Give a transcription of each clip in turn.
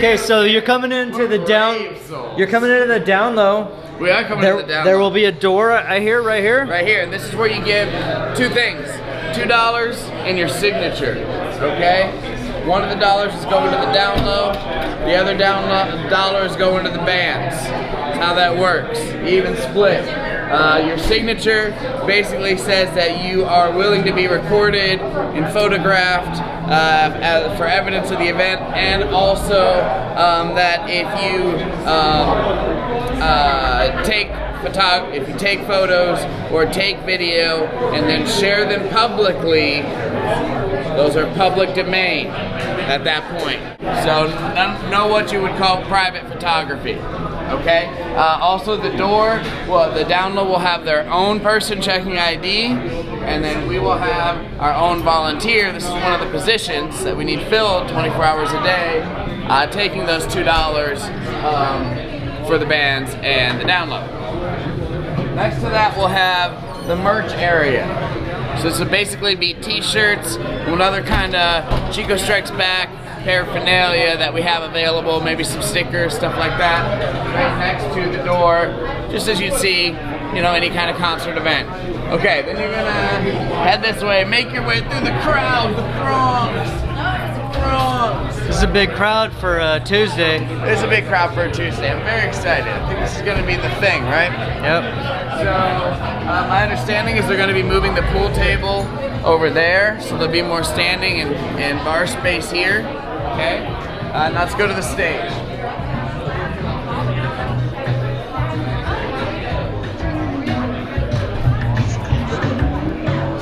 Okay, so you're coming into the down. You're coming into the down low. We are coming into the down. There will be a door. I hear right here. Right here, and this is where you give two things: $2 and your signature. Okay. One of the dollars is going to the down low. The other dollar is going to the bands. That's how that works. Even split. Your signature basically says that you are willing to be recorded and photographed for evidence of the event, and also that if you take photos or take video and then share them publicly, those are public domain at that point. So know what you would call private photography. Okay. Also, the door, the down low will have their own person checking ID, and then we will have our own volunteer. This is one of the positions that we need filled 24 hours a day, taking those $2 for the bands and the down low. Next to that, we'll have the merch area. So this will basically be t-shirts and other kind of Chico Strikes Back paraphernalia that we have available, maybe some stickers, stuff like that, right next to the door, just as you'd see, you know, any kind of concert event. Okay, then you're gonna head this way, make your way through the crowd, the throngs. This is a big crowd for Tuesday. It's a big crowd for a Tuesday. I'm very excited. I think this is gonna be the thing, right? Yep. So, my understanding is they're gonna be moving the pool table over there, so there'll be more standing and bar space here. Okay, now let's go to the stage.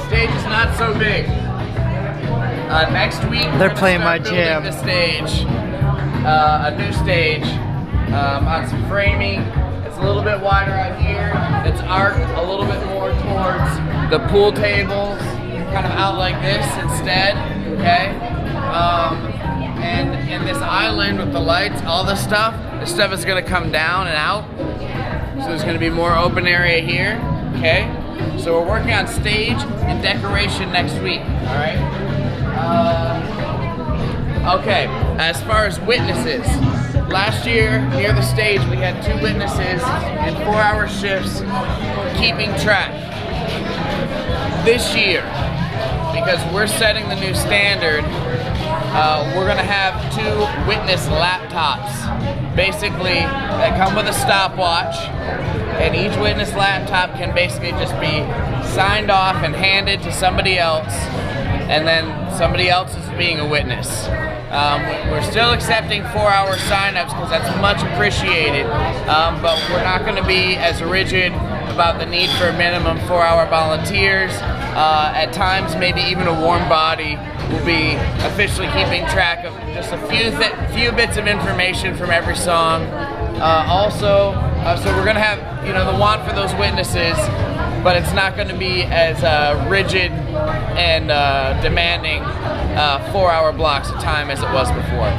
Stage is not so big. Next week, they're playing my jam. The stage, a new stage, on some framing. It's a little bit wider out here. It's arced a little bit more towards the pool tables, kind of out like this instead. Okay. And this island with the lights, all this stuff is gonna come down and out. So there's gonna be more open area here, okay? So we're working on stage and decoration next week, all right? Okay, as far as witnesses, last year near the stage we had 2 witnesses in 4-hour shifts keeping track. This year, because we're setting the new standard, we're gonna have 2 witness laptops, basically, that come with a stopwatch, and each witness laptop can basically just be signed off and handed to somebody else, and then somebody else is being a witness. We're still accepting 4-hour signups because that's much appreciated, but we're not gonna be as rigid about the need for minimum 4-hour volunteers. At times, maybe even a warm body will be officially keeping track of just a few bits of information from every song. So we're gonna have, you know, the want for those witnesses, but it's not gonna be as rigid and demanding 4-hour blocks of time as it was before.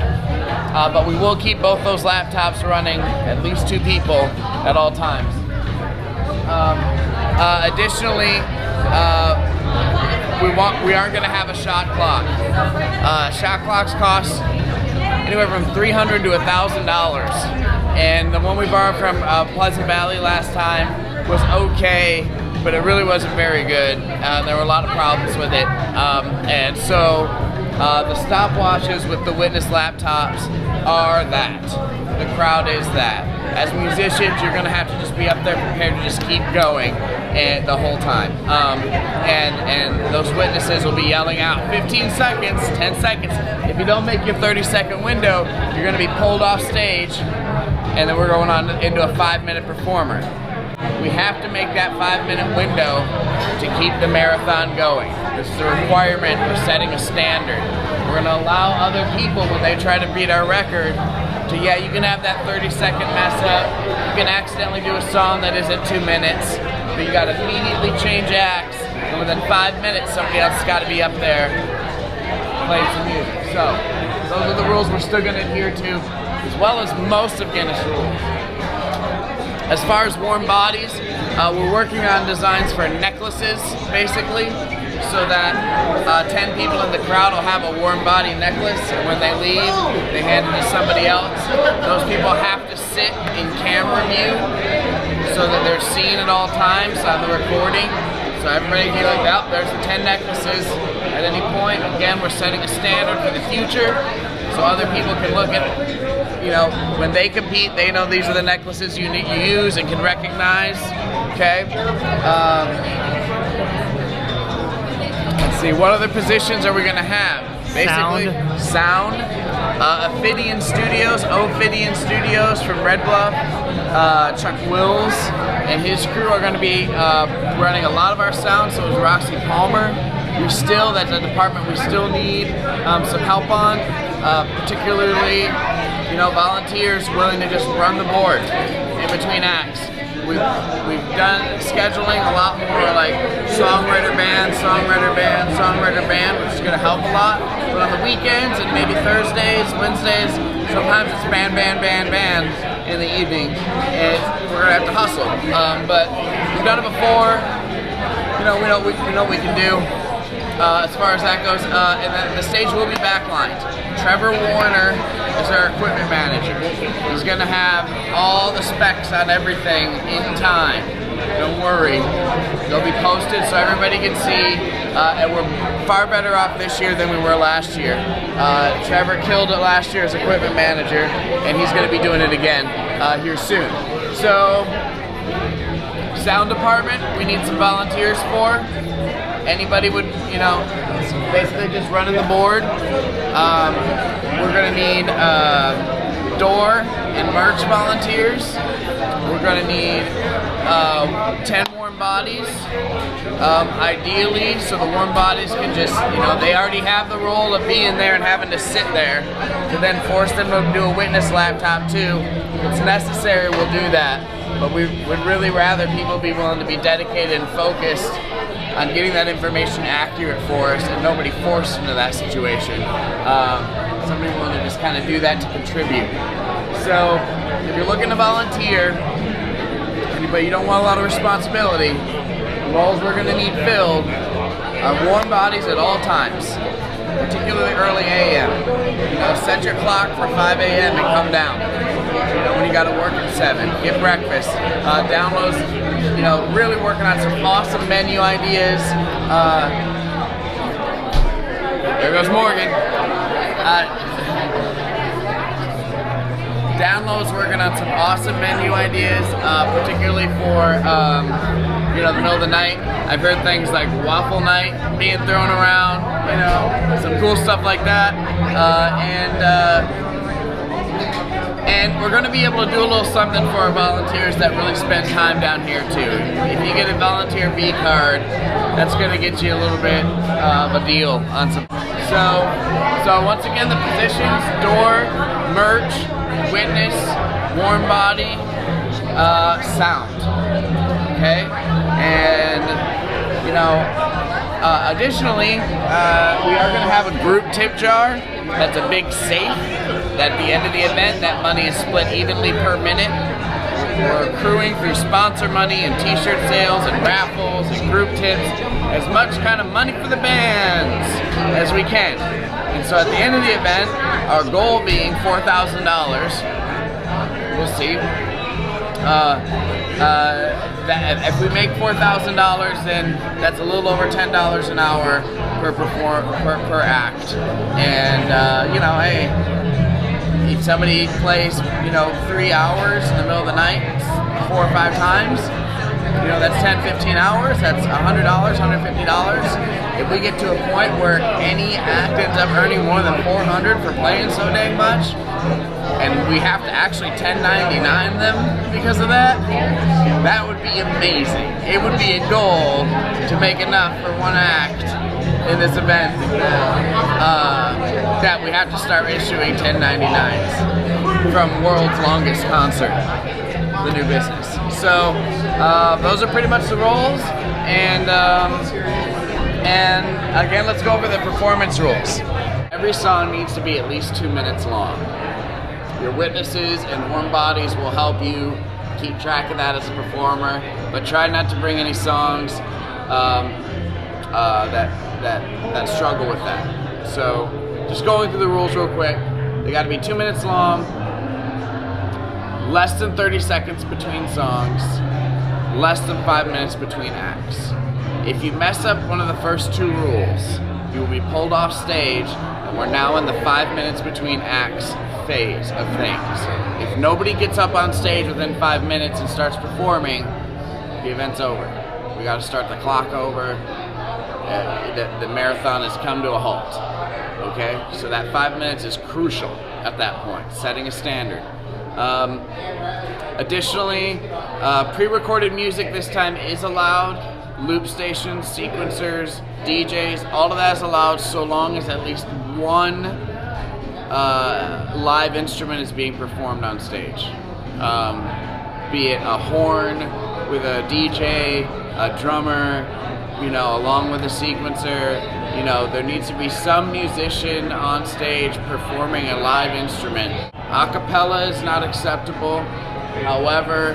But we will keep both those laptops running, at least 2 people at all times. Additionally, we are going to have a shot clock. Shot clocks cost anywhere from $300 to $1,000, and the one we borrowed from Pleasant Valley last time was okay, but it really wasn't very good. There were a lot of problems with it, and so the stopwatches with the witness laptops are that. The crowd is that. As musicians, you're going to have to just be up there prepared to just keep going and the whole time. And those witnesses will be yelling out 15 seconds, 10 seconds. If you don't make your 30-second window, you're going to be pulled off stage, and then we're going on into a 5-minute performer. We have to make that 5-minute window to keep the marathon going. This is a requirement. We're setting a standard. We're going to allow other people, when they try to beat our record, to, yeah, you can have that 30-second mess up. You can accidentally do a song that isn't 2 minutes, but you got to immediately change acts, and within 5 minutes, somebody else has got to be up there playing some music. So those are the rules we're still going to adhere to, as well as most of Guinness rules. As far as warm bodies, we're working on designs for necklaces, basically. so that 10 people in the crowd will have a warm body necklace, and when they leave, they hand it to somebody else. Those people have to sit in camera view so that they're seen at all times on the recording. So everybody can be like, oh, there's the 10 necklaces at any point. Again, we're setting a standard for the future so other people can look at, you know, when they compete, they know these are the necklaces you use and can recognize, okay? Let's see, what other positions are we gonna have? Basically, sound. Ophidian Studios, Ophidian Studios from Red Bluff. Chuck Wills and his crew are going to be running a lot of our sound, so is Roxy Palmer. That's a department we still need some help on, particularly, you know, volunteers willing to just run the board in between acts. We've done scheduling a lot more like songwriter band, which is going to help a lot. But on the weekends and maybe Thursdays, Wednesdays, sometimes it's band in the evening, and we're going to have to hustle. But we've done it before. You know, we know what we can do as far as that goes. And then the stage will be backlined. Trevor Warner is our equipment manager. He's going to have all the specs on everything in time. Don't worry. They'll be posted so everybody can see. And we're far better off this year than we were last year. Trevor killed it last year as equipment manager, and he's going to be doing it again here soon. So, sound department, we need some volunteers for. Anybody would, you know, basically just running the board. We're going to need door and merch volunteers. We're going to need 10 warm bodies, ideally, so the warm bodies can just, you know, they already have the role of being there and having to sit there, to then force them to do a witness laptop too. If it's necessary, we'll do that, but we would really rather people be willing to be dedicated and focused on getting that information accurate for us and nobody forced into that situation. Somebody willing to just kind of do that to contribute. So if you're looking to volunteer, but you don't want a lot of responsibility, the roles we're going to need filled are warm bodies at all times, particularly early AM. You know, set your clock for 5 AM and come down. You know, when you got to work at 7, get breakfast, downloads. You know, really working on some awesome menu ideas. There goes Morgan. Downloads working on some awesome menu ideas, particularly for you know, the middle of the night. I've heard things like waffle night being thrown around, you know, some cool stuff like that. And we're going to be able to do a little something for our volunteers that really spend time down here too. If you get a volunteer V card, that's going to get you a little bit of a deal on some. So once again, the positions: door, merch, witness, warm body, sound. Okay, and you know, additionally, we are going to have a group tip jar. That's a big safe. At the end of the event, that money is split evenly per minute. We're accruing through sponsor money and t-shirt sales and raffles and group tips, as much kind of money for the bands as we can. And so at the end of the event, our goal being $4,000, we'll see. That if we make $4,000, then that's a little over $10 an hour per act. And you know, hey, if somebody plays, you know, 3 hours in the middle of the night 4 or 5 times, you know, that's 10, 15 hours, that's $100, $150. If we get to a point where any act ends up earning more than $400 for playing so dang much, and we have to actually 1099 them because of that, that would be amazing. It would be a goal to make enough for one act in this event that we have to start issuing 1099s from World's Longest Concert, the new business. So those are pretty much the roles, and again, let's go over the performance rules. Every song needs to be at least 2 minutes long. Your witnesses and warm bodies will help you keep track of that as a performer, but try not to bring any songs that struggle with that. So just going through the rules real quick. They got to be 2 minutes long, less than 30 seconds between songs, less than 5 minutes between acts. If you mess up one of the first two rules, you will be pulled off stage, and we're now in the 5 minutes between acts phase of things. If nobody gets up on stage within 5 minutes and starts performing, the event's over. We got to start the clock over. The marathon has come to a halt. Okay, so that 5 minutes is crucial at that point, setting a standard. Additionally, pre-recorded music this time is allowed. Loop stations, sequencers, DJs, all of that is allowed so long as at least one live instrument is being performed on stage. Be it a horn with a DJ, a drummer, along with a sequencer. There needs to be some musician on stage performing a live instrument. A-cappella is not acceptable. However,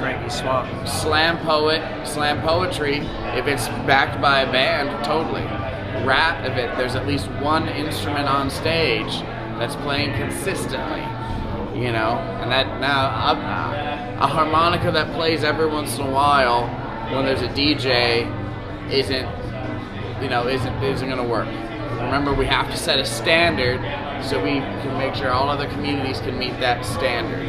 slam poetry, if it's backed by a band, totally. Rap, if there's at least one instrument on stage that's playing consistently, and that now a harmonica that plays every once in a while when there's a DJ isn't going to work. Remember, we have to set a standard so we can make sure all other communities can meet that standard.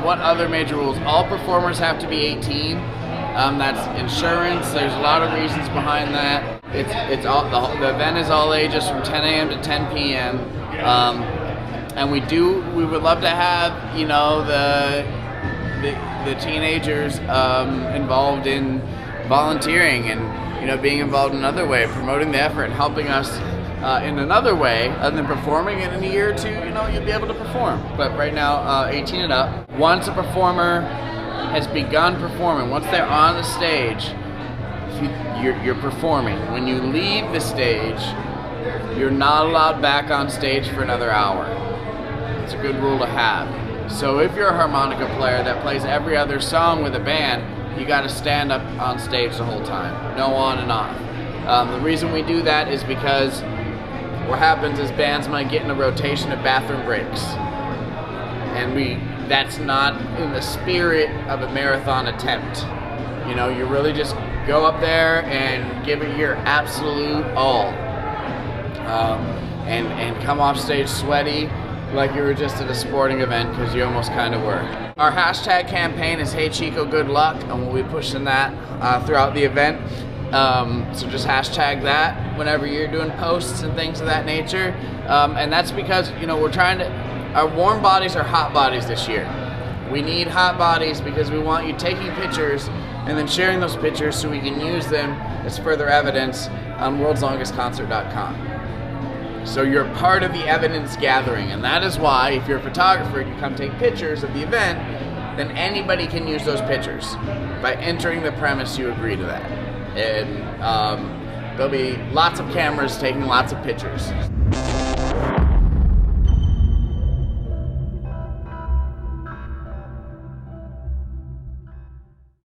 What other major rules? All performers have to be 18. That's insurance. There's a lot of reasons behind that. The event is all ages from 10 a.m. to 10 p.m. And we would love to have the teenagers involved in volunteering and being involved in another way, promoting the effort and helping us in another way other than performing. And in a year or two, you'll be able to perform. But right now, 18 and up. Once a performer has begun performing, once they're on the stage, you're performing. When you leave the stage, you're not allowed back on stage for another hour. It's a good rule to have. So if you're a harmonica player that plays every other song with a band, you got to stand up on stage the whole time, no on and off. The reason we do that is because what happens is bands might get in a rotation of bathroom breaks, and that's not in the spirit of a marathon attempt. You really just go up there and give it your absolute all, and come off stage sweaty like you were just at a sporting event, because you almost kind of were. Our hashtag campaign is Hey Chico Good Luck, and we'll be pushing that throughout the event. So just hashtag that whenever you're doing posts and things of that nature. And that's because, we're trying to, our warm bodies are hot bodies this year. We need hot bodies because we want you taking pictures and then sharing those pictures so we can use them as further evidence on worldslongestconcert.com. So you're part of the evidence gathering, and that is why if you're a photographer and you come take pictures of the event, then anybody can use those pictures. By entering the premise, you agree to that. And there'll be lots of cameras taking lots of pictures.